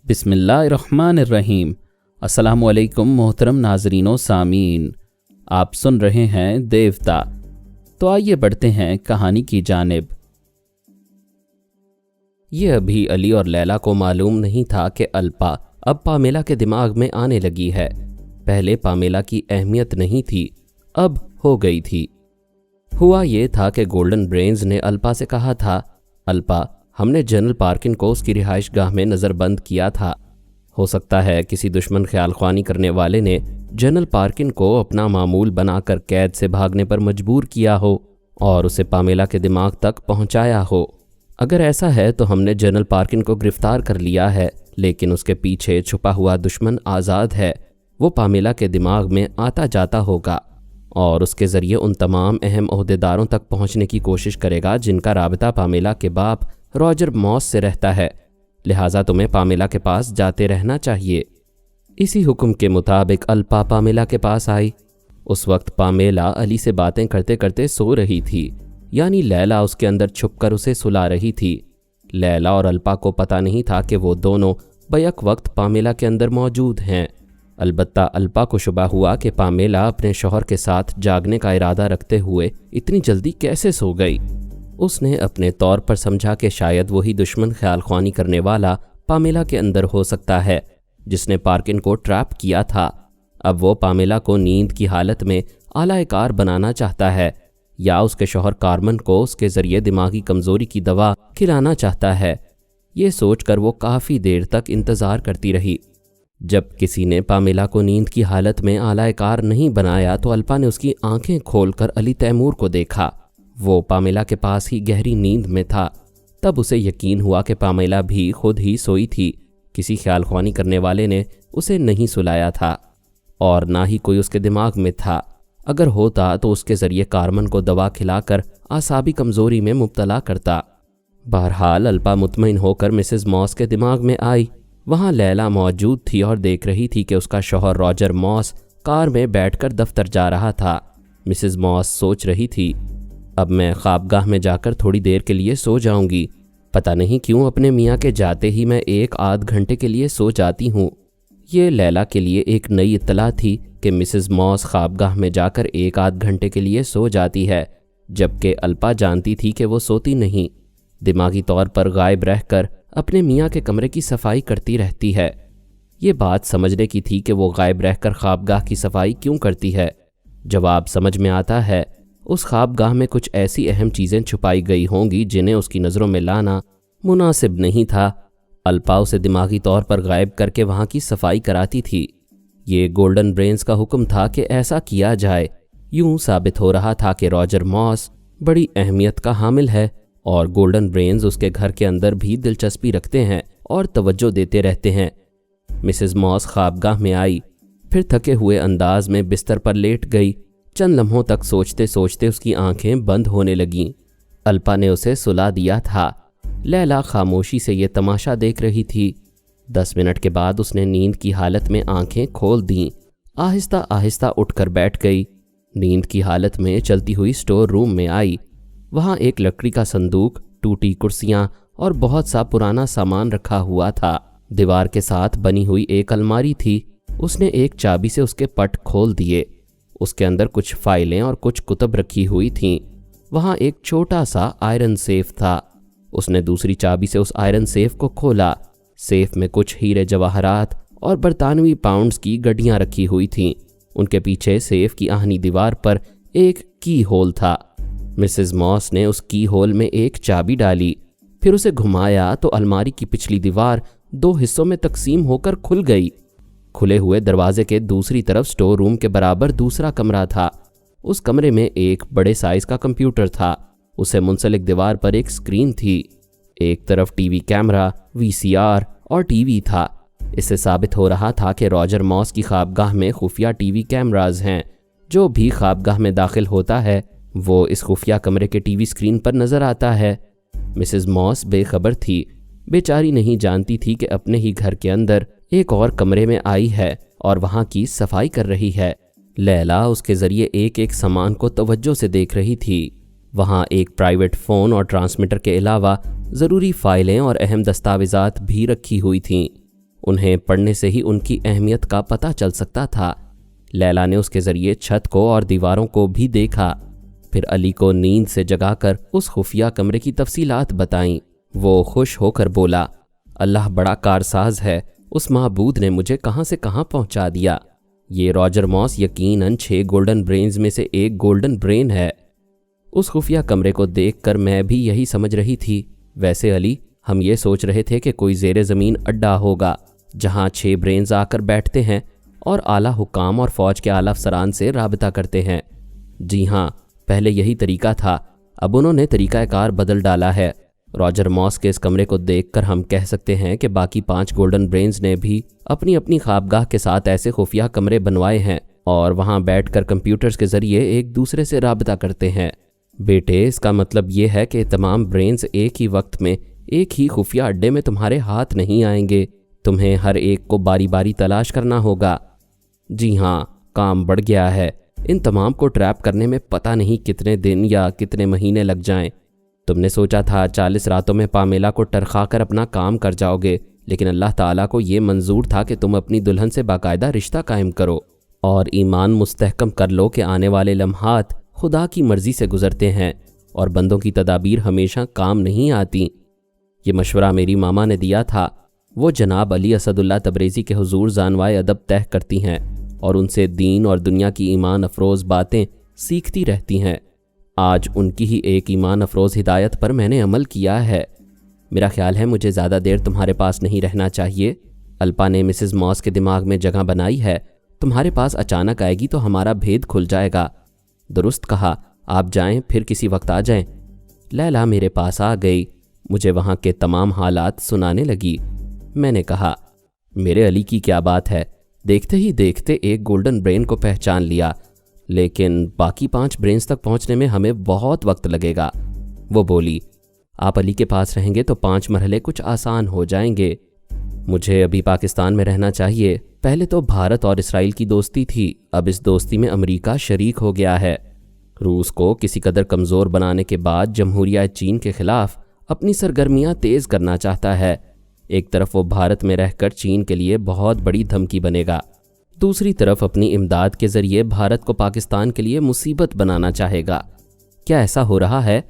بسم اللہ الرحمن الرحیم۔ السلام علیکم محترم ناظرین و سامعین، آپ سن رہے ہیں دیوتا۔ تو آئیے بڑھتے ہیں کہانی کی جانب۔ یہ ابھی علی اور لیلا کو معلوم نہیں تھا کہ الپا اب پامیلا کے دماغ میں آنے لگی ہے۔ پہلے پامیلا کی اہمیت نہیں تھی، اب ہو گئی تھی۔ ہوا یہ تھا کہ گولڈن برینز نے الپا سے کہا تھا، الپا ہم نے جنرل پارکن کو اس کی رہائش گاہ میں نظر بند کیا تھا۔ ہو سکتا ہے کسی دشمن خیال خوانی کرنے والے نے جنرل پارکن کو اپنا معمول بنا کر قید سے بھاگنے پر مجبور کیا ہو اور اسے پامیلا کے دماغ تک پہنچایا ہو۔ اگر ایسا ہے تو ہم نے جنرل پارکن کو گرفتار کر لیا ہے، لیکن اس کے پیچھے چھپا ہوا دشمن آزاد ہے۔ وہ پامیلا کے دماغ میں آتا جاتا ہوگا اور اس کے ذریعے ان تمام اہم عہدیداروں تک پہنچنے کی کوشش کرے گا جن کا رابطہ پامیلا کے باپ راجر موس سے رہتا ہے۔ لہٰذا تمہیں پامیلا کے پاس جاتے رہنا چاہیے۔ اسی حکم کے مطابق الپا پامیلا کے پاس آئی۔ اس وقت پامیلا علی سے باتیں کرتے کرتے سو رہی تھی، یعنی لیلا اس کے اندر چھپ کر اسے سلا رہی تھی۔ لیلا اور الپا کو پتہ نہیں تھا کہ وہ دونوں بیک وقت پامیلا کے اندر موجود ہیں۔ البتہ الپا کو شبہ ہوا کہ پامیلا اپنے شوہر کے ساتھ جاگنے کا ارادہ رکھتے ہوئے اتنی جلدی کیسے سو گئی۔ اس نے اپنے طور پر سمجھا کہ شاید وہی دشمن خیال خوانی کرنے والا پامیلا کے اندر ہو سکتا ہے جس نے پارکن کو ٹریپ کیا تھا۔ اب وہ پامیلا کو نیند کی حالت میں اعلی کار بنانا چاہتا ہے یا اس کے شوہر کارمن کو اس کے ذریعے دماغی کمزوری کی دوا کھلانا چاہتا ہے۔ یہ سوچ کر وہ کافی دیر تک انتظار کرتی رہی۔ جب کسی نے پامیلا کو نیند کی حالت میں اعلی کار نہیں بنایا تو الپا نے اس کی آنکھیں کھول کر علی تیمور کو دیکھا۔ وہ پامیلا کے پاس ہی گہری نیند میں تھا۔ تب اسے یقین ہوا کہ پامیلا بھی خود ہی سوئی تھی، کسی خیال خوانی کرنے والے نے اسے نہیں سلایا تھا اور نہ ہی کوئی اس کے دماغ میں تھا۔ اگر ہوتا تو اس کے ذریعے کارمن کو دوا کھلا کر اعصابی کمزوری میں مبتلا کرتا۔ بہرحال الپا مطمئن ہو کر مسز موس کے دماغ میں آئی۔ وہاں لیلا موجود تھی اور دیکھ رہی تھی کہ اس کا شوہر راجر موس کار میں بیٹھ کر دفتر جا رہا تھا۔ مسز موس سوچ رہی تھی، اب میں خوابگاہ میں جا کر تھوڑی دیر کے لیے سو جاؤں گی۔ پتہ نہیں کیوں اپنے میاں کے جاتے ہی میں 1-8 گھنٹے کے لیے سو جاتی ہوں۔ یہ لیلا کے لیے ایک نئی اطلاع تھی کہ مسز موس خوابگاہ میں جا کر 1-8 گھنٹے کے لیے سو جاتی ہے، جبکہ الپا جانتی تھی کہ وہ سوتی نہیں، دماغی طور پر غائب رہ کر اپنے میاں کے کمرے کی صفائی کرتی رہتی ہے۔ یہ بات سمجھنے کی تھی کہ وہ غائب رہ کر خوابگاہ کی صفائی کیوں کرتی ہے۔ جواب سمجھ میں آتا ہے، اس خوابگاہ میں کچھ ایسی اہم چیزیں چھپائی گئی ہوں گی جنہیں اس کی نظروں میں لانا مناسب نہیں تھا۔ الپا اسے دماغی طور پر غائب کر کے وہاں کی صفائی کراتی تھی۔ یہ گولڈن برینز کا حکم تھا کہ ایسا کیا جائے۔ یوں ثابت ہو رہا تھا کہ راجر موس بڑی اہمیت کا حامل ہے اور گولڈن برینز اس کے گھر کے اندر بھی دلچسپی رکھتے ہیں اور توجہ دیتے رہتے ہیں۔ مسز موس خوابگاہ میں آئی، پھر تھکے ہوئے انداز میں بستر پر لیٹ گئی۔ چند لمحوں تک سوچتے سوچتے اس کی آنکھیں بند ہونے لگیں۔ الپا نے اسے سلا دیا تھا۔ لیلا خاموشی سے یہ تماشا دیکھ رہی تھی۔ 10 منٹ کے بعد اس نے نیند کی حالت میں آنکھیں کھول دیں۔ آہستہ آہستہ اٹھ کر بیٹھ گئی۔ نیند کی حالت میں چلتی ہوئی سٹور روم میں آئی۔ وہاں ایک لکڑی کا صندوق، ٹوٹی کرسیاں اور بہت سا پرانا سامان رکھا ہوا تھا۔ دیوار کے ساتھ بنی ہوئی ایک الماری تھی۔ اس نے ایک چابی سے اس کے پٹ کھول دیے۔ اس کے اندر کچھ فائلیں اور کچھ کتب رکھی ہوئی تھیں۔ وہاں ایک چھوٹا سا آئرن سیف تھا۔ اس نے دوسری چابی سے اس آئرن سیف کو کھولا۔ سیف میں کچھ ہیرے جواہرات اور برطانوی پاؤنڈز کی گڈیاں رکھی ہوئی تھیں۔ ان کے پیچھے سیف کی آہنی دیوار پر ایک کی ہول تھا۔ مسز موس نے اس کی ہول میں ایک چابی ڈالی، پھر اسے گھمایا تو الماری کی پچھلی دیوار 2 حصوں میں تقسیم ہو کر کھل گئی۔ کھلے ہوئے دروازے کے دوسری طرف سٹور روم کے برابر دوسرا کمرہ تھا۔ اس کمرے میں ایک بڑے سائز کا کمپیوٹر تھا۔ اسے منسلک دیوار پر ایک سکرین تھی۔ ایک طرف ٹی وی کیمرہ، VCR اور ٹی وی تھا۔ اس سے ثابت ہو رہا تھا کہ راجر موس کی خوابگاہ میں خفیہ ٹی وی کیمراز ہیں۔ جو بھی خوابگاہ میں داخل ہوتا ہے وہ اس خفیہ کمرے کے ٹی وی سکرین پر نظر آتا ہے۔ مسز موس بے خبر تھی۔ بیچاری نہیں جانتی تھی کہ اپنے ہی گھر کے اندر ایک اور کمرے میں آئی ہے اور وہاں کی صفائی کر رہی ہے۔ لیلا اس کے ذریعے ایک ایک سامان کو توجہ سے دیکھ رہی تھی۔ وہاں ایک پرائیویٹ فون اور ٹرانسمیٹر کے علاوہ ضروری فائلیں اور اہم دستاویزات بھی رکھی ہوئی تھیں۔ उन्हें पढ़ने से ही उनकी अहमियत का पता चल सकता था। लैला ने उसके ज़रिए छत को और दीवारों को भी देखा, फिर अली को नींद से जगाकर उस खुफिया कमरे की तफसीलात बताईं। वो खुश होकर बोला, अल्लाह बड़ा कारसाज है, उस माबूद ने मुझे कहाँ से कहाँ पहुँचा दिया। ये रॉजर मॉस यकीनन 6 गोल्डन ब्रेन्स में से एक गोल्डन ब्रेन है। उस खुफिया कमरे को देखकर मैं भी यही समझ रही थी। वैसे अली, हम ये सोच रहे थे कि कोई ज़ेरे ज़मीन अड्डा होगा जहाँ 6 ब्रेन्स आकर बैठते हैं और आला हुकाम और फ़ौज के आला अफसरान से राबता करते हैं। जी हाँ, पहले यही तरीका था, अब उन्होंने तरीक़ाकार बदल डाला है। रॉजर मॉस के इस कमरे को देखकर हम कह सकते हैं कि बाकी 5 गोल्डन ब्रेन्स ने भी अपनी अपनी ख्वाबगाह के साथ ऐसे खुफिया कमरे बनवाए हैं और वहाँ बैठकर कंप्यूटर्स के ज़रिए एक दूसरे से राबता करते हैं। बेटे, इसका मतलब ये है कि तमाम ब्रेन्स एक ही वक्त में एक ही खुफिया अड्डे में तुम्हारे हाथ नहीं आएंगे। तुम्हें हर एक को बारी बारी तलाश करना होगा। जी हाँ, काम बढ़ गया है। इन तमाम को ट्रैप करने में पता नहीं कितने दिन या कितने महीने लग जाएं। तुमने सोचा था 40 रातों में पामेला को टरखा कर अपना काम कर जाओगे, लेकिन अल्लाह ताला को ये मंजूर था कि तुम अपनी दुल्हन से बाकायदा रिश्ता कायम करो और ईमान मुस्तहकम कर लो कि आने वाले लम्हात खुदा की मर्ज़ी से गुज़रते हैं और बंदों की तदाबीर हमेशा काम नहीं आती। ये मशवरा मेरी मामा ने दिया था। वो जनाब अली असदुल्ला तबरेज़ी के हुजूर जानवाए अदब तय करती हैं और उनसे दीन और दुनिया की ईमान अफरोज़ बातें सीखती रहती हैं। आज उनकी ही एक ईमान अफरोज़ हिदायत पर मैंने अमल किया है। मेरा ख्याल है मुझे ज़्यादा देर तुम्हारे पास नहीं रहना चाहिए। अल्पा ने मिसेस मॉस के दिमाग में जगह बनाई है। तुम्हारे पास अचानक आएगी तो हमारा भेद खुल जाएगा। दुरुस्त कहा, आप जाएं, फिर किसी वक्त आ जाएं। लैला मेरे पास आ गई, मुझे वहाँ के तमाम हालात सुनाने लगी। मैंने कहा, मेरे अली की क्या बात है, देखते ही देखते एक गोल्डन ब्रेन को पहचान लिया, लेकिन बाकी 5 ब्रेन्स तक पहुँचने में हमें बहुत वक्त लगेगा। वो बोली, आप अली के पास रहेंगे तो 5 मरहले कुछ आसान हो जाएंगे। मुझे अभी पाकिस्तान में रहना चाहिए। पहले तो भारत और इसराइल की दोस्ती थी, अब इस दोस्ती में अमेरिका शरीक हो गया है। रूस को किसी कदर कमज़ोर बनाने के बाद जमहूरिया चीन के ख़िलाफ़ अपनी सरगर्मियां तेज़ करना चाहता है। एक तरफ वो भारत में रहकर चीन के लिए बहुत बड़ी धमकी बनेगा, दूसरी तरफ अपनी इमदाद के ज़रिए भारत को पाकिस्तान के लिए मुसीबत बनाना चाहेगा। क्या ऐसा हो रहा है?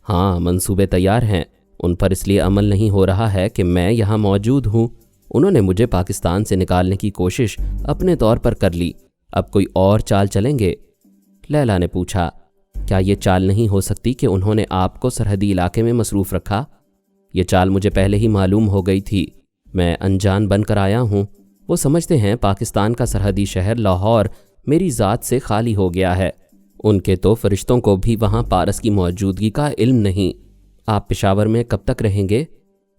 हाँ, मंसूबे तैयार हैं। उन पर इसलिए अमल नहीं हो रहा है कि मैं यहाँ मौजूद हूँ। उन्होंने मुझे पाकिस्तान से निकालने की कोशिश अपने तौर पर कर ली। अब कोई और चाल चलेंगे? लैला ने पूछा, क्या ये चाल नहीं हो सकती कि उन्होंने आपको सरहदी इलाके में मसरूफ़ रखा? ये चाल मुझे पहले ही मालूम हो गई थी। मैं अनजान बनकर आया हूँ। वो समझते हैं पाकिस्तान का सरहदी शहर लाहौर मेरी ज़ात से खाली हो गया है। उनके तो फरिश्तों को भी वहाँ पारस की मौजूदगी का इल्म नहीं। आप पेशावर में कब तक रहेंगे?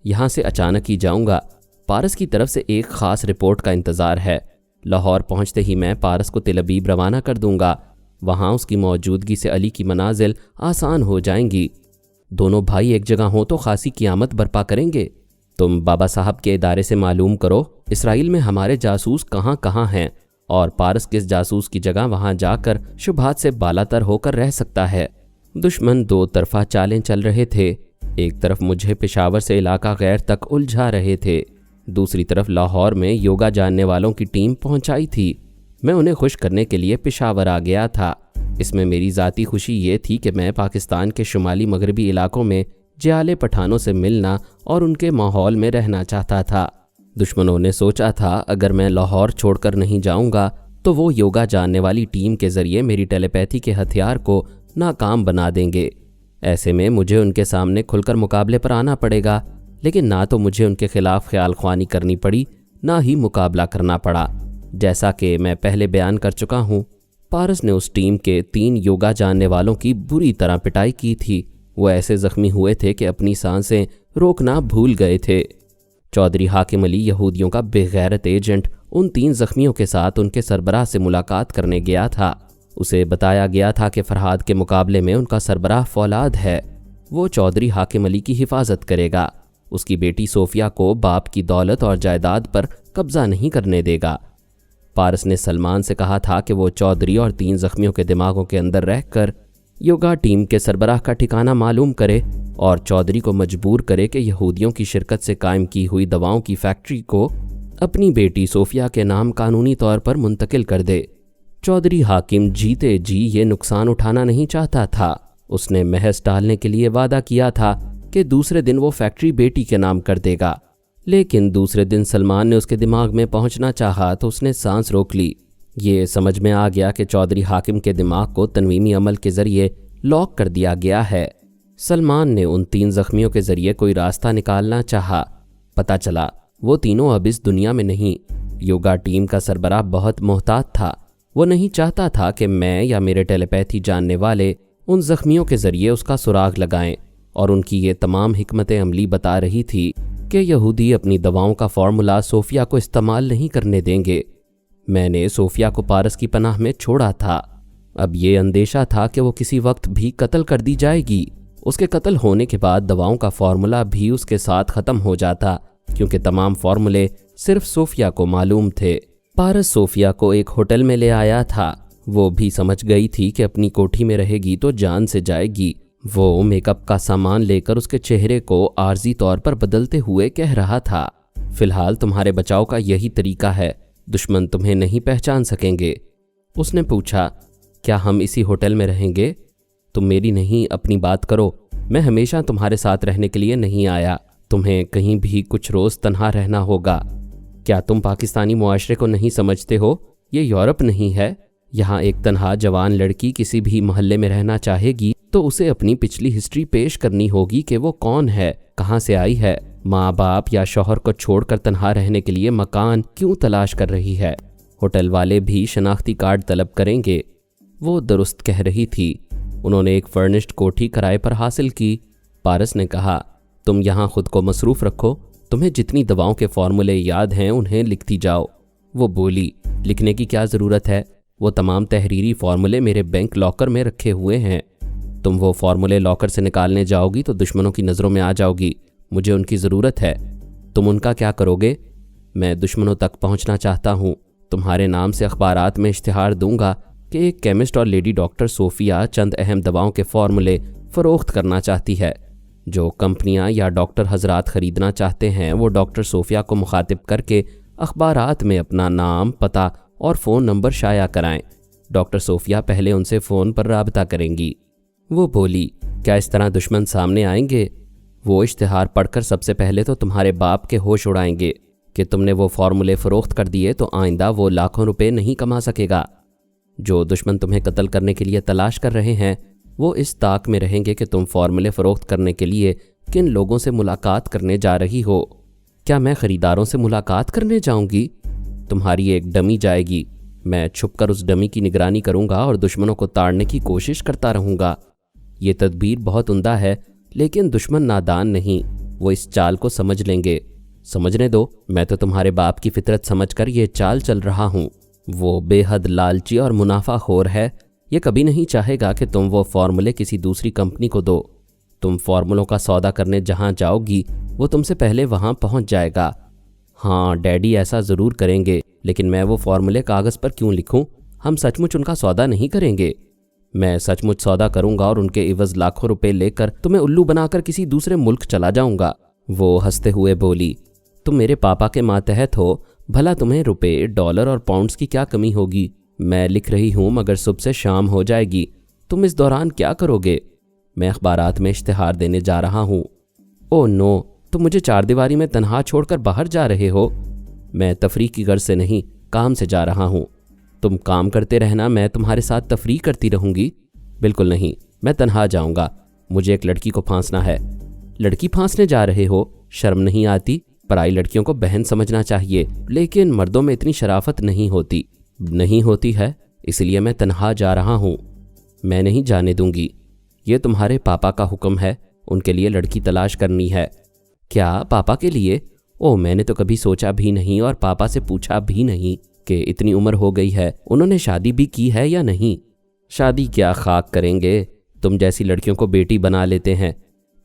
यहाँ से अचानक ही जाऊँगा। पारस की तरफ से एक ख़ास रिपोर्ट का इंतज़ार है। लाहौर पहुँचते ही मैं पारस को तिल अबीब रवाना कर दूँगा। वहाँ उसकी मौजूदगी से अली की मनाजिल आसान हो जाएंगी। दोनों भाई एक जगह हों तो खासी क़ियामत बर्पा करेंगे। तुम बाबा साहब के इदारे से मालूम करो इसराइल में हमारे जासूस कहाँ कहाँ हैं और पारस किस जासूस की जगह वहाँ जाकर शुबहात से बालातर होकर रह सकता है। दुश्मन 2 तरफा चालें चल रहे थे। एक तरफ मुझे पेशावर से इलाका गैर तक उलझा रहे थे, दूसरी तरफ लाहौर में योगा जानने वालों की टीम पहुंचाई थी। मैं उन्हें खुश करने के लिए पेशावर आ गया था। इसमें मेरी ज़ाती खुशी ये थी कि मैं पाकिस्तान के शुमाली मगरबी इलाकों में जियाले पठानों से मिलना और उनके माहौल में रहना चाहता था। दुश्मनों ने सोचा था अगर मैं लाहौर छोड़कर नहीं जाऊंगा तो वो योगा जानने वाली टीम के ज़रिए मेरी टेलीपैथी के हथियार को नाकाम बना देंगे। ऐसे में मुझे उनके सामने खुलकर मुकाबले पर आना पड़ेगा, लेकिन ना तो मुझे उनके खिलाफ ख्याल ख्वानी करनी पड़ी, ना ही मुकाबला करना पड़ा। जैसा कि मैं पहले बयान कर चुका हूँ, पारस ने उस टीम के 3 योगा जानने वालों की बुरी तरह पिटाई की थी। वो ऐसे ज़ख्मी हुए थे कि अपनी सांसें रोकना भूल गए थे। चौधरी हाकिम अली यहूदियों का बेगैरत एजेंट उन 3 ज़ख्मियों के साथ उनके सरबराह से मुलाकात करने गया था। उसे बताया गया था कि फरहाद के मुकाबले में उनका सरबराह फौलाद है। वो चौधरी हाकिम अली की हिफाजत करेगा। उसकी बेटी सोफिया को बाप की दौलत और जायदाद पर कब्ज़ा नहीं करने देगा। पारस ने सलमान से कहा था कि वो चौधरी और 3 ज़ख्मियों के दिमागों के अंदर रहकर योगा टीम के सरबराह का ठिकाना मालूम करे और चौधरी को मजबूर करे कि यहूदियों की शिरकत से कायम की हुई दवाओं की फैक्ट्री को अपनी बेटी सोफिया के नाम कानूनी तौर पर मुंतकिल कर दे। चौधरी हाकिम जीते जी ये नुकसान उठाना नहीं चाहता था। उसने महज टालने के लिए वादा किया था कि दूसरे दिन वो फैक्ट्री बेटी के नाम कर देगा, लेकिन दूसरे दिन सलमान ने उसके दिमाग में पहुंचना चाहा तो उसने सांस रोक ली। ये समझ में आ गया कि चौधरी हाकिम के दिमाग को तनवीमी अमल के जरिए लॉक कर दिया गया है। सलमान ने उन 3 जख्मियों के जरिए कोई रास्ता निकालना चाहा। पता चला वो तीनों अब इस दुनिया में नहीं। योगा टीम का सरबराह बहुत मोहतात था। वो नहीं चाहता था कि मैं या मेरे टेलीपैथी जानने वाले उन जख्मियों के जरिए उसका सुराग लगाएं, और उनकी ये तमाम हिकमत अमली बता रही थी कि यहूदी अपनी दवाओं का फार्मूला सोफिया को इस्तेमाल नहीं करने देंगे। मैंने सोफिया को पारस की पनाह में छोड़ा था। अब ये अंदेशा था कि वो किसी वक्त भी कत्ल कर दी जाएगी। उसके कत्ल होने के बाद दवाओं का फार्मूला भी उसके साथ ख़त्म हो जाता, क्योंकि तमाम फार्मूले सिर्फ सोफिया को मालूम थे। पारस सोफिया को एक होटल में ले आया था। वो भी समझ गई थी कि अपनी कोठी में रहेगी तो जान से जाएगी। वो मेकअप का सामान लेकर उसके चेहरे को आर्जी तौर पर बदलते हुए कह रहा था, फिलहाल तुम्हारे बचाव का यही तरीका है, दुश्मन तुम्हें नहीं पहचान सकेंगे। उसने पूछा, क्या हम इसी होटल में रहेंगे? तुम मेरी नहीं अपनी बात करो। मैं हमेशा तुम्हारे साथ रहने के लिए नहीं आया। तुम्हें कहीं भी कुछ रोज़ तन्हा रहना होगा। क्या तुम पाकिस्तानी मुआशरे को नहीं समझते हो? ये यूरोप नहीं है। यहाँ एक तन्हा जवान लड़की किसी भी मोहल्ले में रहना चाहेगी तो उसे अपनी पिछली हिस्ट्री पेश करनी होगी कि वो कौन है, कहाँ से आई है, माँ बाप या शौहर को छोड़कर तन्हा रहने के लिए मकान क्यों तलाश कर रही है। होटल वाले भी शनाख्ती कार्ड तलब करेंगे। वो दुरुस्त कह रही थी। उन्होंने एक फर्निश्ड कोठी किराए पर हासिल की। पारस ने कहा, तुम यहाँ खुद को मसरूफ़ रखो। तुम्हें जितनी दवाओं के फार्मूले याद हैं उन्हें लिखती जाओ। वो बोली, लिखने की क्या ज़रूरत है? वो तमाम तहरीरी फार्मूले मेरे बैंक लॉकर में रखे हुए हैं। तुम वो फार्मूले लॉकर से निकालने जाओगी तो दुश्मनों की नज़रों में आ जाओगी। मुझे उनकी ज़रूरत है। तुम उनका क्या करोगे? मैं दुश्मनों तक पहुंचना चाहता हूं। तुम्हारे नाम से अखबारात में इश्तिहार दूंगा कि एक केमिस्ट और लेडी डॉक्टर सोफिया चंद अहम दवाओं के फार्मूले फ़रोख्त करना चाहती है। जो कंपनियां या डॉक्टर हजरात ख़रीदना चाहते हैं वो डॉक्टर सोफिया को मुखातिब करके अखबारात में अपना नाम, पता और फ़ोन नंबर शाया कराएं। डॉक्टर सोफिया पहले उनसे फ़ोन पर राबता करेंगी। वो बोली, क्या इस तरह दुश्मन सामने आएंगे? वो इश्तिहार पढ़कर सबसे पहले तो तुम्हारे बाप के होश उड़ाएंगे कि तुमने वो फार्मूले फ़रोख्त कर दिए तो आइंदा वो लाखों रुपए नहीं कमा सकेगा। जो दुश्मन तुम्हें कत्ल करने के लिए तलाश कर रहे हैं वो इस ताक में रहेंगे कि तुम फार्मूले फ़रोख्त करने के लिए किन लोगों से मुलाकात करने जा रही हो। क्या मैं ख़रीदारों से मुलाकात करने जाऊंगी? तुम्हारी एक डमी जाएगी। मैं छुपकर उस डमी की निगरानी करूंगा और दुश्मनों को ताड़ने की कोशिश करता रहूंगा। ये तदबीर बहुत उम्दा है, लेकिन दुश्मन नादान नहीं। वो इस चाल को समझ लेंगे। समझने दो, मैं तो तुम्हारे बाप की फितरत समझकर ये चाल चल रहा हूँ। वो बेहद लालची और मुनाफा खोर है। ये कभी नहीं चाहेगा कि तुम वो फार्मूले किसी दूसरी कंपनी को दो। तुम फार्मूलों का सौदा करने जहाँ जाओगी वो तुमसे पहले वहाँ पहुँच जाएगा। हाँ, डैडी ऐसा ज़रूर करेंगे, लेकिन मैं वो फार्मूले कागज़ पर क्यों लिखूं? हम सचमुच उनका सौदा नहीं करेंगे। मैं सचमुच सौदा करूंगा और उनके इवज़ लाखों रुपए लेकर तुम्हें उल्लू बनाकर किसी दूसरे मुल्क चला जाऊंगा। वो हंसते हुए बोली, तुम मेरे पापा के मातहत हो, भला तुम्हें रुपए, डॉलर और पाउंड्स की क्या कमी होगी? मैं लिख रही हूँ मगर सुबह से शाम हो जाएगी। तुम इस दौरान क्या करोगे? मैं अखबारात में इश्तिहार देने जा रहा हूँ। ओह नो, तुम मुझे चारदीवारी में तन्हा छोड़कर बाहर जा रहे हो? मैं तफरीह की गर्ज से नहीं, काम से जा रहा हूँ। तुम काम करते रहना, मैं तुम्हारे साथ तफरीह करती रहूँगी। बिल्कुल नहीं, मैं तन्हा जाऊँगा। मुझे एक लड़की को फांसना है। लड़की फांसने जा रहे हो? शर्म नहीं आती? पराई लड़कियों को बहन समझना चाहिए, लेकिन मर्दों में इतनी शराफत नहीं होती है, इसलिए मैं तन्हा जा रहा हूँ। मैं नहीं जाने दूंगी। ये तुम्हारे पापा का हुक्म है। उनके लिए लड़की तलाश करनी है। क्या पापा के लिए? ओह, मैंने तो कभी सोचा भी नहीं और पापा से पूछा भी नहीं कि इतनी उम्र हो गई है, उन्होंने शादी भी की है या नहीं। शादी क्या खाक करेंगे? तुम जैसी लड़कियों को बेटी बना लेते हैं।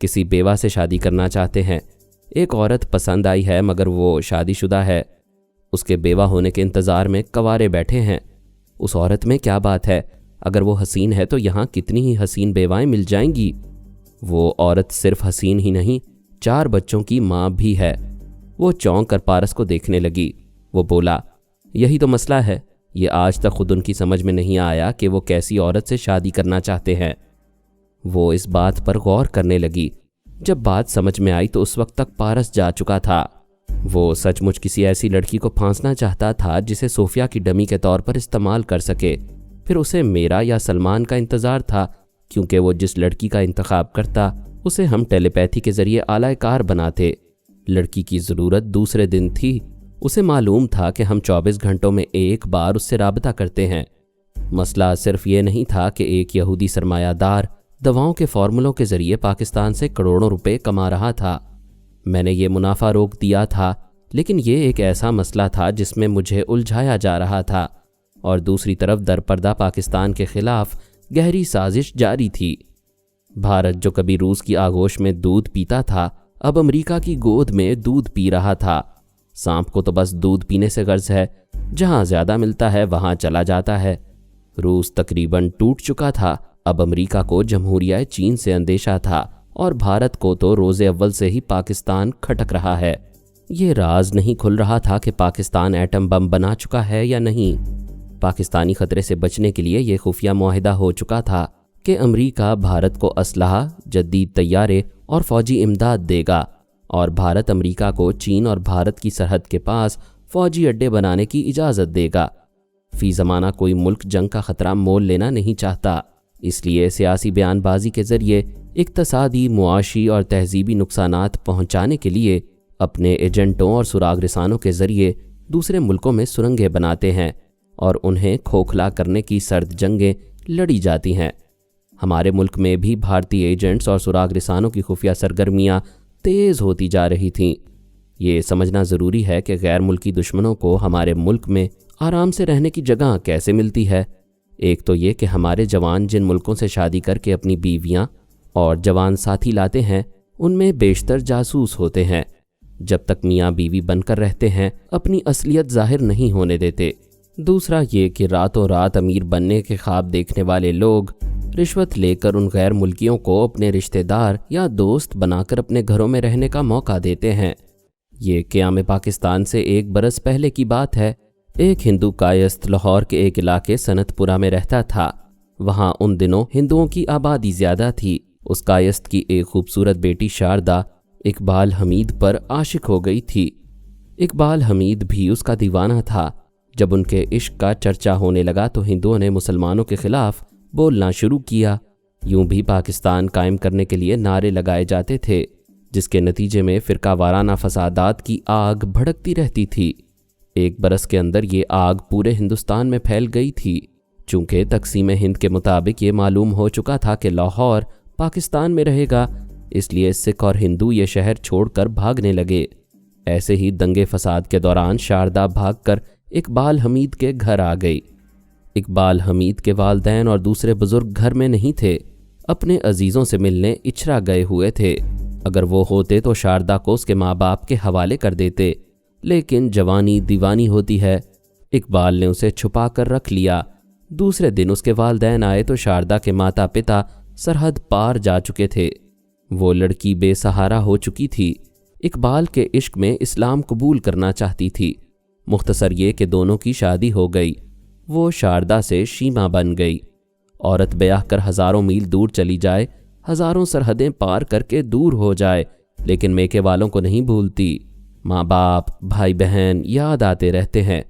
किसी बेवा से शादी करना चाहते हैं। एक औरत पसंद आई है मगर वो शादीशुदा है। उसके बेवा होने के इंतज़ार में कवारे बैठे हैं। उस औरत में क्या बात है? अगर वो हसीन है तो यहाँ कितनी ही हसीन बेवाएं मिल जाएंगी। वो औरत सिर्फ हसीन ही नहीं, 4 बच्चों की माँ भी है। वो चौंक कर पारस को देखने लगी। वो बोला, यही तो मसला है, ये आज तक खुद उनकी समझ में नहीं आया कि वो कैसी औरत से शादी करना चाहते हैं। वो इस बात पर गौर करने लगी। जब बात समझ में आई तो उस वक्त तक पारस जा चुका था। वो सचमुच किसी ऐसी लड़की को फांसना चाहता था जिसे सोफिया की डमी के तौर पर इस्तेमाल कर सके। फिर उसे मेरा या सलमान का इंतज़ार था, क्योंकि वो जिस लड़की का इंतखाब करता उसे हम टेलीपैथी के ज़रिए आला कार बनाते। लड़की की ज़रूरत दूसरे दिन थी। उसे मालूम था कि हम 24 घंटों में एक बार उससे राबता करते हैं। मसला सिर्फ ये नहीं था कि एक यहूदी सरमायादार दवाओं के फार्मूलों के ज़रिए पाकिस्तान से करोड़ों रुपए कमा रहा था। मैंने ये मुनाफा रोक दिया था, लेकिन ये एक ऐसा मसला था जिसमें मुझे उलझाया जा रहा था, और दूसरी तरफ दरपर्दा पाकिस्तान के खिलाफ गहरी साजिश जारी थी। भारत जो कभी रूस की आगोश में दूध पीता था, अब अमेरिका की गोद में दूध पी रहा था। सांप को तो बस दूध पीने से गर्ज है, जहां ज़्यादा मिलता है वहां चला जाता है। रूस तकरीबन टूट चुका था, अब अमेरिका को जमहूरिया चीन से अंदेशा था, और भारत को तो रोज़े अव्वल से ही पाकिस्तान खटक रहा है। ये राज नहीं खुल रहा था कि पाकिस्तान एटम बम बना चुका है या नहीं। पाकिस्तानी खतरे से बचने के लिए ये खुफिया मुआहिदा हो चुका था कि अमेरिका भारत को असलहा, जदीद तैयारे और फौजी इमदाद देगा, और भारत अमेरिका को चीन और भारत की सरहद के पास फौजी अड्डे बनाने की इजाज़त देगा। फी ज़माना कोई मुल्क जंग का ख़तरा मोल लेना नहीं चाहता, इसलिए सियासी बयानबाजी के ज़रिए इक़्तिसादी, मुआशी और तहज़ीबी नुकसानात पहुँचाने के लिए अपने एजेंटों और सुराग रिसानों के ज़रिए दूसरे मुल्कों में सुरंगें बनाते हैं और उन्हें खोखला करने की सर्द जंगें लड़ी जाती हैं। हमारे मुल्क में भी भारतीय एजेंट्स और सुराग रिसानों की खुफिया सरगर्मियाँ तेज़ होती जा रही थीं। ये समझना ज़रूरी है कि गैर मुल्की दुश्मनों को हमारे मुल्क में आराम से रहने की जगह कैसे मिलती है। एक तो ये कि हमारे जवान जिन मुल्कों से शादी करके अपनी बीवियां और जवान साथी लाते हैं, उनमें बेशतर जासूस होते हैं। जब तक मियाँ बीवी बनकर रहते हैं, अपनी असलियत जाहिर नहीं होने देते। दूसरा ये कि रातों रात अमीर बनने के ख्वाब देखने वाले लोग रिश्वत लेकर उन गैर मुल्कियों को अपने रिश्तेदार या दोस्त बनाकर अपने घरों में रहने का मौका देते हैं। ये क़याम पाकिस्तान से 1 बरस पहले की बात है। एक हिंदू कायस्थ लाहौर के एक इलाके सनतपुरा में रहता था। वहाँ उन दिनों हिंदुओं की आबादी ज़्यादा थी। उस कायस्थ की एक खूबसूरत बेटी शारदा इकबाल हमीद पर आशिक हो गई थी। इकबाल हमीद भी उसका दीवाना था। जब उनके इश्क का चर्चा होने लगा तो हिंदुओं ने मुसलमानों के खिलाफ बोलना शुरू किया। यूं भी पाकिस्तान कायम करने के लिए नारे लगाए जाते थे, जिसके नतीजे में फ़िरकावाराना फसादात की आग भड़कती रहती थी। 1 बरस के अंदर ये आग पूरे हिंदुस्तान में फैल गई थी। चूँकि तकसीम हिंद के मुताबिक ये मालूम हो चुका था कि लाहौर पाकिस्तान में रहेगा, इसलिए सिख और हिंदू ये शहर छोड़कर भागने लगे। ऐसे ही दंगे फसाद के दौरान शारदा भागकर इकबाल हमीद के घर आ गई। इकबाल हमीद के वालिदैन और दूसरे बुजुर्ग घर में नहीं थे, अपने अजीज़ों से मिलने इछरा गए हुए थे। अगर वो होते तो शारदा को उसके माँ बाप के हवाले कर देते, लेकिन जवानी दीवानी होती है। इकबाल ने उसे छुपा कर रख लिया। दूसरे दिन उसके वालिदैन आए तो शारदा के माता पिता सरहद पार जा चुके थे। वो लड़की बेसहारा हो चुकी थी। इकबाल के इश्क में इस्लाम कबूल करना चाहती थी। मुख्तसर ये कि दोनों की शादी हो गई। वो शारदा से शीमा बन गई। औरत ब्याह कर हज़ारों मील दूर चली जाए, हज़ारों सरहदें पार करके दूर हो जाए, लेकिन मेके वालों को नहीं भूलती। माँ बाप, भाई बहन याद आते रहते हैं।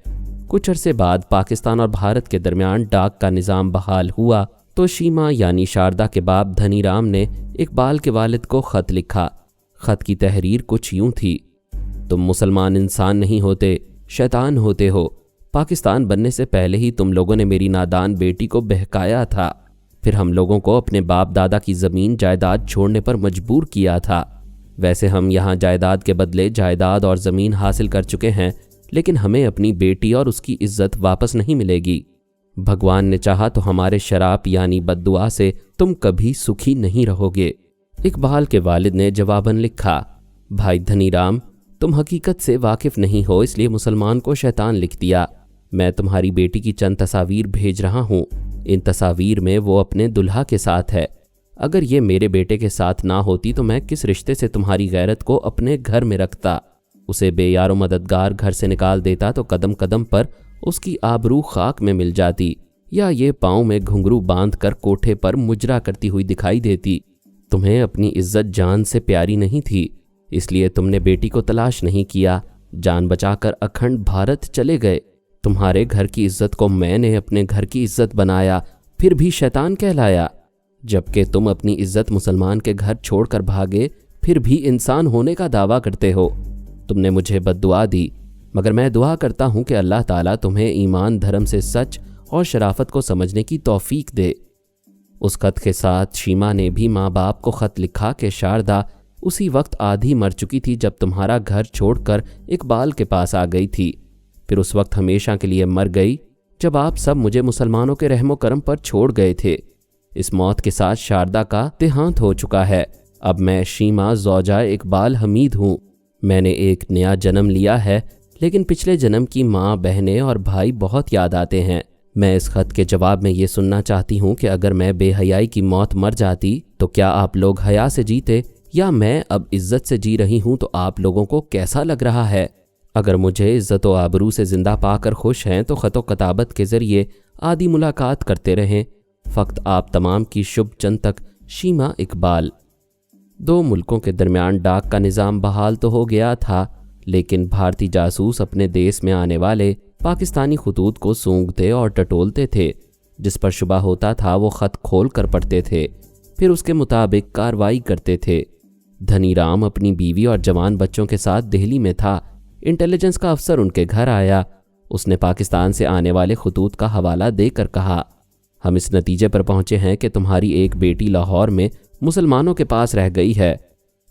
कुछ अरसे बाद पाकिस्तान और भारत के दरमियान डाक का निज़ाम बहाल हुआ तो शीमा यानी शारदा के बाप धनीराम ने इकबाल के वालिद को ख़त लिखा। ख़त की तहरीर कुछ यूँ थी: तुम मुसलमान इंसान नहीं होते, शैतान होते हो। पाकिस्तान बनने से पहले ही तुम लोगों ने मेरी नादान बेटी को बहकाया था। फिर हम लोगों को अपने बाप दादा की ज़मीन जायदाद छोड़ने पर मजबूर किया था। वैसे हम यहाँ जायदाद के बदले जायदाद और ज़मीन हासिल कर चुके हैं, लेकिन हमें अपनी बेटी और उसकी इज्जत वापस नहीं मिलेगी। भगवान ने चाहा तो हमारे शराप यानी बद्दुआ से तुम कभी सुखी नहीं रहोगे। इकबाल के वालिद ने जवाबन लिखा: भाई धनीराम, तुम हकीकत से वाकिफ़ नहीं हो, इसलिए मुसलमान को शैतान लिख दिया। मैं तुम्हारी बेटी की चंद तस्वीर भेज रहा हूँ। इन तस्वीर में वो अपने दुल्हा के साथ है। अगर ये मेरे बेटे के साथ ना होती तो मैं किस रिश्ते से तुम्हारी गैरत को अपने घर में रखता। اسے بے یار و مددگار گھر سے نکال دیتا تو قدم قدم پر اس کی آبرو خاک میں مل جاتی، یا یہ پاؤں میں گھنگرو باندھ کر کوٹھے پر مجرا کرتی ہوئی دکھائی دیتی۔ تمہیں اپنی عزت جان سے پیاری نہیں تھی، اس لیے تم نے بیٹی کو تلاش نہیں کیا، جان بچا کر اکھنڈ بھارت چلے گئے۔ تمہارے گھر کی عزت کو میں نے اپنے گھر کی عزت بنایا، پھر بھی شیطان کہلایا۔ جبکہ تم اپنی عزت مسلمان کے گھر چھوڑ کر بھاگے، پھر بھی انسان ہونے کا دعویٰ کرتے ہو۔ تم نے مجھے بد دعا دی، مگر میں دعا کرتا ہوں کہ اللہ تعالیٰ تمہیں ایمان دھرم سے سچ اور شرافت کو سمجھنے کی توفیق دے۔ اس خط کے ساتھ شیما نے بھی ماں باپ کو خط لکھا کہ شاردا اسی وقت آدھی مر چکی تھی جب تمہارا گھر چھوڑ کر اقبال کے پاس آ گئی تھی، پھر اس وقت ہمیشہ کے لیے مر گئی جب آپ سب مجھے مسلمانوں کے رحم و کرم پر چھوڑ گئے تھے۔ اس موت کے ساتھ شاردا کا دیہانت ہو چکا ہے۔ اب میں شیما زوجہ اقبال حمید ہوں۔ میں نے ایک نیا جنم لیا ہے، لیکن پچھلے جنم کی ماں، بہنیں اور بھائی بہت یاد آتے ہیں۔ میں اس خط کے جواب میں یہ سننا چاہتی ہوں کہ اگر میں بے حیائی کی موت مر جاتی تو کیا آپ لوگ حیا سے جیتے، یا میں اب عزت سے جی رہی ہوں تو آپ لوگوں کو کیسا لگ رہا ہے؟ اگر مجھے عزت و آبرو سے زندہ پا کر خوش ہیں تو خط و کتابت کے ذریعے عادی ملاقات کرتے رہیں۔ فقط آپ تمام کی شبھ چند تک، شیما اقبال۔ دو ملکوں کے درمیان ڈاک کا نظام بحال تو ہو گیا تھا، لیکن بھارتی جاسوس اپنے دیس میں آنے والے پاکستانی خطوط کو سونگھتے اور ٹٹولتے تھے۔ جس پر شبہ ہوتا تھا وہ خط کھول کر پڑھتے تھے، پھر اس کے مطابق کارروائی کرتے تھے۔ دھنی رام اپنی بیوی اور جوان بچوں کے ساتھ دہلی میں تھا۔ انٹیلیجنس کا افسر ان کے گھر آیا۔ اس نے پاکستان سے آنے والے خطوط کا حوالہ دے کر کہا، ہم اس نتیجے پر پہنچے ہیں کہ تمہاری ایک بیٹی لاہور میں مسلمانوں کے پاس رہ گئی ہے۔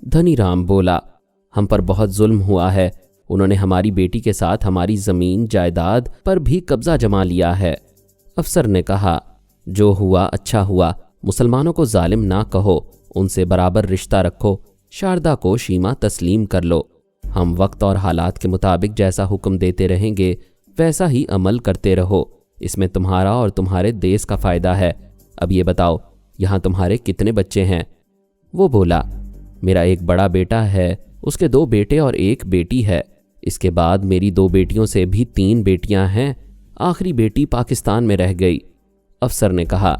دھنی رام بولا، ہم پر بہت ظلم ہوا ہے، انہوں نے ہماری بیٹی کے ساتھ ہماری زمین جائیداد پر بھی قبضہ جما لیا ہے۔ افسر نے کہا، جو ہوا اچھا ہوا، مسلمانوں کو ظالم نہ کہو، ان سے برابر رشتہ رکھو، شاردا کو شیما تسلیم کر لو۔ ہم وقت اور حالات کے مطابق جیسا حکم دیتے رہیں گے ویسا ہی عمل کرتے رہو، اس میں تمہارا اور تمہارے دیس کا فائدہ ہے۔ اب یہ بتاؤ، یہاں تمہارے کتنے بچے ہیں؟ وہ بولا، میرا ایک بڑا بیٹا ہے، اس کے 2 بیٹے اور 1 بیٹی ہے، اس کے بعد میری 2 بیٹیوں سے بھی 3 بیٹیاں ہیں، آخری بیٹی پاکستان میں رہ گئی۔ افسر نے کہا،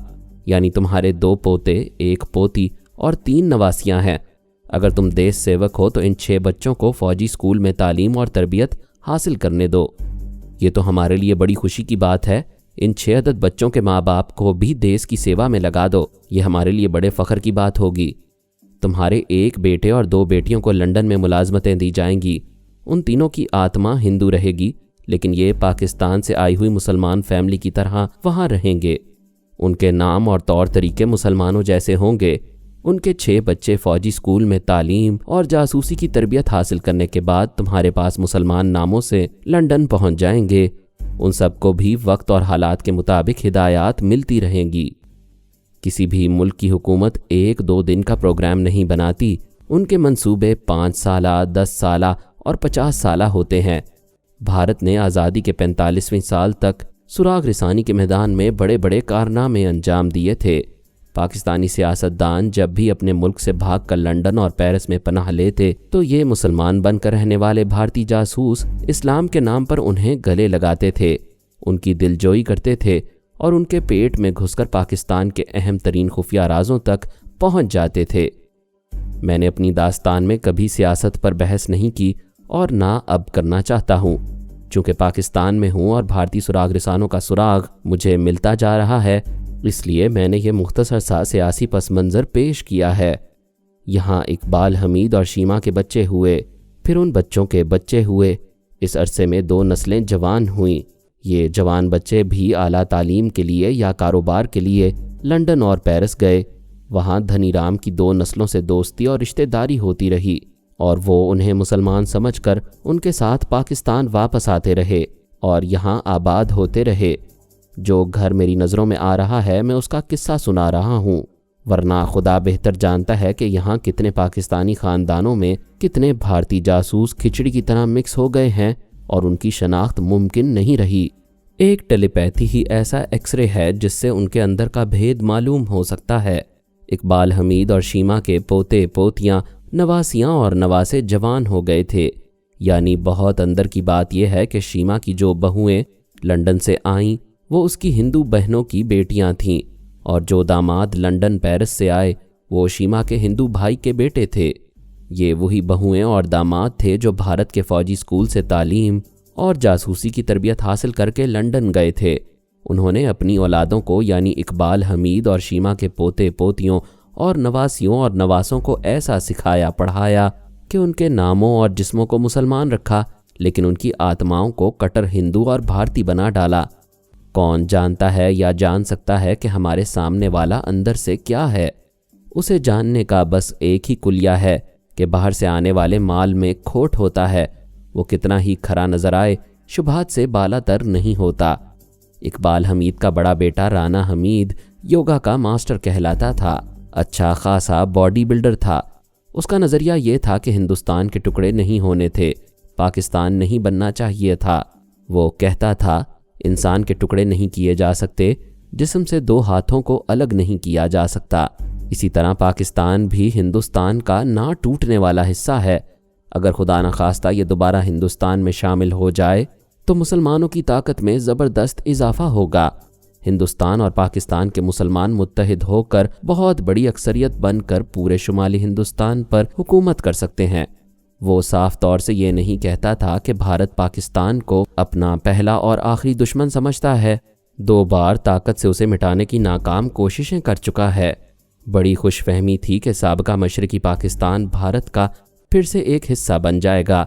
یعنی تمہارے 2 پوتے، 1 پوتی اور 3 نواسیاں ہیں۔ اگر تم دیس سیوک ہو تو ان 6 بچوں کو فوجی اسکول میں تعلیم اور تربیت حاصل کرنے دو۔ یہ تو ہمارے لیے بڑی خوشی کی بات ہے۔ ان 6 عدد بچوں کے ماں باپ کو بھی دیس کی سیوا میں لگا دو، یہ ہمارے لیے بڑے فخر کی بات ہوگی۔ تمہارے 1 بیٹے اور 2 بیٹیوں کو لنڈن میں ملازمتیں دی جائیں گی۔ ان تینوں کی آتما ہندو رہے گی، لیکن یہ پاکستان سے آئی ہوئی مسلمان فیملی کی طرح وہاں رہیں گے۔ ان کے نام اور طور طریقے مسلمانوں جیسے ہوں گے۔ ان کے 6 بچے فوجی اسکول میں تعلیم اور جاسوسی کی تربیت حاصل کرنے کے بعد تمہارے پاس مسلمان ناموں سے لنڈن پہنچ جائیں گے۔ ان سب کو بھی وقت اور حالات کے مطابق ہدایات ملتی رہیں گی۔ کسی بھی ملک کی حکومت 1-2 دن کا پروگرام نہیں بناتی، ان کے منصوبے 5 سالہ، 10 سالہ اور 50 سالہ ہوتے ہیں۔ بھارت نے آزادی کے 45ویں سال تک سراغ رسانی کے میدان میں بڑے بڑے کارنامے انجام دیے تھے۔ پاکستانی سیاستدان جب بھی اپنے ملک سے بھاگ کر لنڈن اور پیرس میں پناہ لیتے تو یہ مسلمان بن کر رہنے والے بھارتی جاسوس اسلام کے نام پر انہیں گلے لگاتے تھے، ان کی دلجوئی کرتے تھے اور ان کے پیٹ میں گھس کر پاکستان کے اہم ترین خفیہ رازوں تک پہنچ جاتے تھے۔ میں نے اپنی داستان میں کبھی سیاست پر بحث نہیں کی اور نہ اب کرنا چاہتا ہوں۔ چونکہ پاکستان میں ہوں اور بھارتی سراغ رسانوں کا سراغ مجھے ملتا جا رہا ہے، اس لیے میں نے یہ مختصر سا سیاسی پس منظر پیش کیا ہے۔ یہاں اقبال حمید اور شیما کے بچے ہوئے، پھر ان بچوں کے بچے ہوئے، اس عرصے میں 2 نسلیں جوان ہوئیں۔ یہ جوان بچے بھی اعلیٰ تعلیم کے لیے یا کاروبار کے لیے لنڈن اور پیرس گئے۔ وہاں دھنی رام کی 2 نسلوں سے دوستی اور رشتہ داری ہوتی رہی اور وہ انہیں مسلمان سمجھ کر ان کے ساتھ پاکستان واپس آتے رہے اور یہاں آباد ہوتے رہے۔ جو گھر میری نظروں میں آ رہا ہے میں اس کا قصہ سنا رہا ہوں، ورنہ خدا بہتر جانتا ہے کہ یہاں کتنے پاکستانی خاندانوں میں کتنے بھارتی جاسوس کھچڑی کی طرح مکس ہو گئے ہیں اور ان کی شناخت ممکن نہیں رہی۔ ایک ٹیلی پیتھی ہی ایسا ایکس رے ہے جس سے ان کے اندر کا بھید معلوم ہو سکتا ہے۔ اقبال حمید اور شیما کے پوتے پوتیاں، نواسیاں اور نواسے جوان ہو گئے تھے۔ یعنی بہت اندر کی بات یہ ہے کہ شیما کی جو بہویں لندن سے آئیں وہ اس کی ہندو بہنوں کی بیٹیاں تھیں، اور جو داماد لندن پیرس سے آئے وہ شیما کے ہندو بھائی کے بیٹے تھے۔ یہ وہی بہویں اور داماد تھے جو بھارت کے فوجی اسکول سے تعلیم اور جاسوسی کی تربیت حاصل کر کے لندن گئے تھے۔ انہوں نے اپنی اولادوں کو یعنی اقبال حمید اور شیما کے پوتے پوتیوں اور نواسیوں اور نواسوں کو ایسا سکھایا پڑھایا کہ ان کے ناموں اور جسموں کو مسلمان رکھا، لیکن ان کی آتماؤں کو کٹر ہندو اور بھارتی بنا ڈالا۔ کون جانتا ہے یا جان سکتا ہے کہ ہمارے سامنے والا اندر سے کیا ہے؟ اسے جاننے کا بس ایک ہی کلیہ ہے کہ باہر سے آنے والے مال میں کھوٹ ہوتا ہے، وہ کتنا ہی کھرا نظر آئے شبہات سے بالا تر نہیں ہوتا۔ اقبال حمید کا بڑا بیٹا رانا حمید یوگا کا ماسٹر کہلاتا تھا، اچھا خاصا باڈی بلڈر تھا۔ اس کا نظریہ یہ تھا کہ ہندوستان کے ٹکڑے نہیں ہونے تھے، پاکستان نہیں بننا چاہیے تھا۔ وہ کہتا تھا انسان کے ٹکڑے نہیں کیے جا سکتے، جسم سے دو ہاتھوں کو الگ نہیں کیا جا سکتا۔ اسی طرح پاکستان بھی ہندوستان کا نہ ٹوٹنے والا حصہ ہے۔ اگر خدا نخواستہ یہ دوبارہ ہندوستان میں شامل ہو جائے تو مسلمانوں کی طاقت میں زبردست اضافہ ہوگا۔ ہندوستان اور پاکستان کے مسلمان متحد ہو کر بہت بڑی اکثریت بن کر پورے شمالی ہندوستان پر حکومت کر سکتے ہیں۔ وہ صاف طور سے یہ نہیں کہتا تھا کہ بھارت پاکستان کو اپنا پہلا اور آخری دشمن سمجھتا ہے، 2 بار طاقت سے اسے مٹانے کی ناکام کوششیں کر چکا ہے۔ بڑی خوش فہمی تھی کہ سابقہ مشرقی پاکستان بھارت کا پھر سے ایک حصہ بن جائے گا،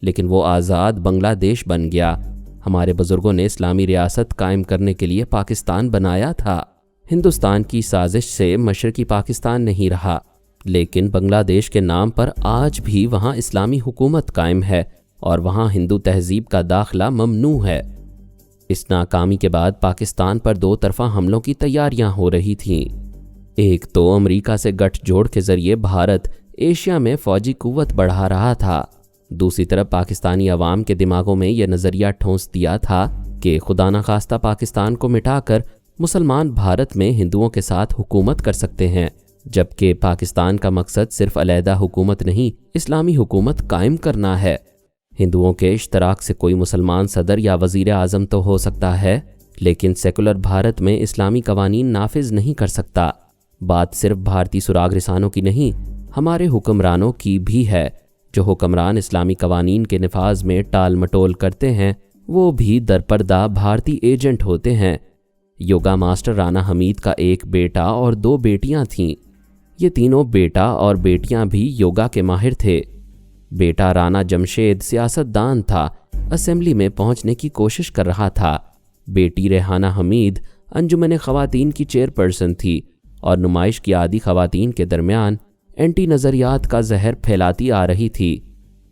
لیکن وہ آزاد بنگلہ دیش بن گیا۔ ہمارے بزرگوں نے اسلامی ریاست قائم کرنے کے لیے پاکستان بنایا تھا۔ ہندوستان کی سازش سے مشرقی پاکستان نہیں رہا، لیکن بنگلہ دیش کے نام پر آج بھی وہاں اسلامی حکومت قائم ہے اور وہاں ہندو تہذیب کا داخلہ ممنوع ہے۔ اس ناکامی کے بعد پاکستان پر 2 طرفہ حملوں کی تیاریاں ہو رہی تھیں۔ ایک تو امریکہ سے گٹھ جوڑ کے ذریعے بھارت ایشیا میں فوجی قوت بڑھا رہا تھا، دوسری طرف پاکستانی عوام کے دماغوں میں یہ نظریہ ٹھونس دیا تھا کہ خدا نخواستہ پاکستان کو مٹا کر مسلمان بھارت میں ہندوؤں کے ساتھ حکومت کر سکتے ہیں، جبکہ پاکستان کا مقصد صرف علیحدہ حکومت نہیں، اسلامی حکومت قائم کرنا ہے۔ ہندوؤں کے اشتراک سے کوئی مسلمان صدر یا وزیر اعظم تو ہو سکتا ہے، لیکن سیکولر بھارت میں اسلامی قوانین نافذ نہیں کر سکتا۔ بات صرف بھارتی سراغ رسانوں کی نہیں، ہمارے حکمرانوں کی بھی ہے۔ جو حکمران اسلامی قوانین کے نفاذ میں ٹال مٹول کرتے ہیں وہ بھی درپردہ بھارتی ایجنٹ ہوتے ہیں۔ یوگا ماسٹر رانا حمید کا ایک بیٹا اور 2 بیٹیاں تھیں۔ یہ تینوں بیٹا اور بیٹیاں بھی یوگا کے ماہر تھے۔ بیٹا رانا جمشید سیاست دان تھا، اسمبلی میں پہنچنے کی کوشش کر رہا تھا۔ بیٹی ریحانہ حمید انجمن خواتین کی چیئرپرسن تھی اور نمائش کی عادی خواتین کے درمیان اینٹی نظریات کا زہر پھیلاتی آ رہی تھی۔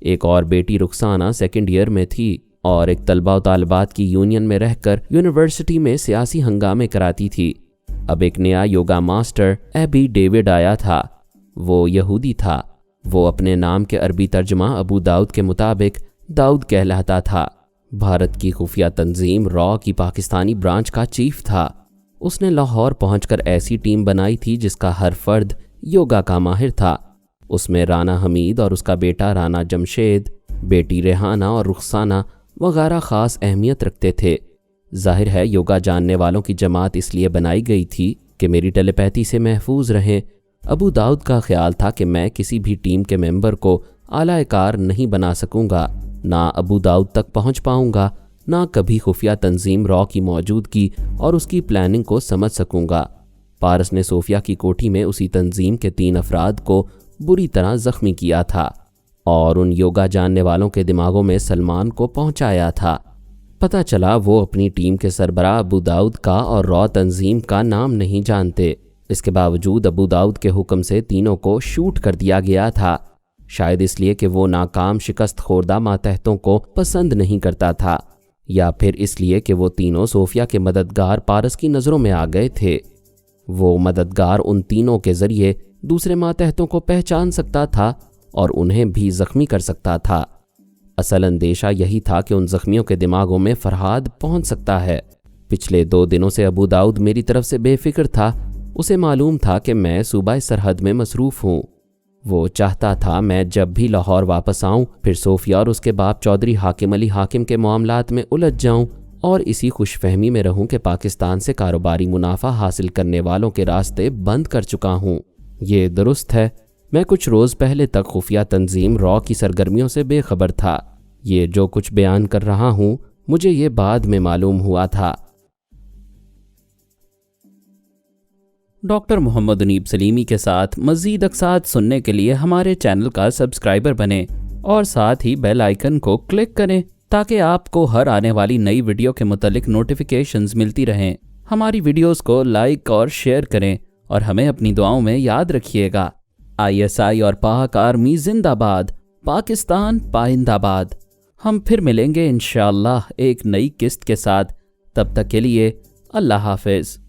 ایک اور بیٹی رخسانہ 2nd ایئر میں تھی اور ایک طلبہ و طالبات کی یونین میں رہ کر یونیورسٹی میں سیاسی ہنگامے کراتی تھی۔ اب ایک نیا یوگا ماسٹر ایبی ڈیوڈ آیا تھا۔ وہ یہودی تھا۔ وہ اپنے نام کے عربی ترجمہ ابو داؤد کے مطابق داؤد کہلاتا تھا۔ بھارت کی خفیہ تنظیم را کی پاکستانی برانچ کا چیف تھا۔ اس نے لاہور پہنچ کر ایسی ٹیم بنائی تھی جس کا ہر فرد یوگا کا ماہر تھا۔ اس میں رانا حمید اور اس کا بیٹا رانا جمشید، بیٹی ریحانہ اور رخسانہ وغیرہ خاص اہمیت رکھتے تھے۔ ظاہر ہے یوگا جاننے والوں کی جماعت اس لیے بنائی گئی تھی کہ میری ٹیلی پیتھی سے محفوظ رہیں۔ ابو داؤد کا خیال تھا کہ میں کسی بھی ٹیم کے ممبر کو اعلی کار نہیں بنا سکوں گا، نہ ابو داؤد تک پہنچ پاؤں گا، نہ کبھی خفیہ تنظیم را کی موجودگی اور اس کی پلاننگ کو سمجھ سکوں گا۔ پارس نے صوفیہ کی کوٹھی میں اسی تنظیم کے 3 افراد کو بری طرح زخمی کیا تھا اور ان یوگا جاننے والوں کے دماغوں میں سلمان کو پہنچایا تھا۔ پتہ چلا وہ اپنی ٹیم کے سربراہ ابو داؤد کا اور را تنظیم کا نام نہیں جانتے۔ اس کے باوجود ابو داؤد کے حکم سے تینوں کو شوٹ کر دیا گیا تھا، شاید اس لیے کہ وہ ناکام شکست خوردہ ماتحتوں کو پسند نہیں کرتا تھا، یا پھر اس لیے کہ وہ تینوں صوفیہ کے مددگار پارس کی نظروں میں آ گئے تھے۔ وہ مددگار ان تینوں کے ذریعے دوسرے ماتحتوں کو پہچان سکتا تھا اور انہیں بھی زخمی کر سکتا تھا۔ اصل اندیشہ یہی تھا کہ ان زخمیوں کے دماغوں میں فرہاد پہنچ سکتا ہے۔ پچھلے 2 دنوں سے ابو داؤد میری طرف سے بے فکر تھا۔ اسے معلوم تھا کہ میں صوبہ سرحد میں مصروف ہوں۔ وہ چاہتا تھا میں جب بھی لاہور واپس آؤں پھر صوفیہ اور اس کے باپ چودھری حاکم علی حاکم کے معاملات میں الجھ جاؤں اور اسی خوش فہمی میں رہوں کہ پاکستان سے کاروباری منافع حاصل کرنے والوں کے راستے بند کر چکا ہوں۔ یہ درست ہے، میں کچھ روز پہلے تک خفیہ تنظیم را کی سرگرمیوں سے بے خبر تھا۔ یہ جو کچھ بیان کر رہا ہوں مجھے یہ بعد میں معلوم ہوا تھا۔ ڈاکٹر محمد انیب سلیمی کے ساتھ مزید اقساط سننے کے لیے ہمارے چینل کا سبسکرائبر بنیں اور ساتھ ہی بیل آئیکن کو کلک کریں تاکہ آپ کو ہر آنے والی نئی ویڈیو کے متعلق نوٹیفیکیشنز ملتی رہیں۔ ہماری ویڈیوز کو لائک اور شیئر کریں اور ہمیں اپنی دعاؤں میں یاد رکھیے گا۔ ISI اور پاک آرمی زندہ باد، پاکستان پائندہ باد۔ ہم پھر ملیں گے انشاءاللہ ایک نئی قسط کے ساتھ، تب تک کے لیے اللہ حافظ۔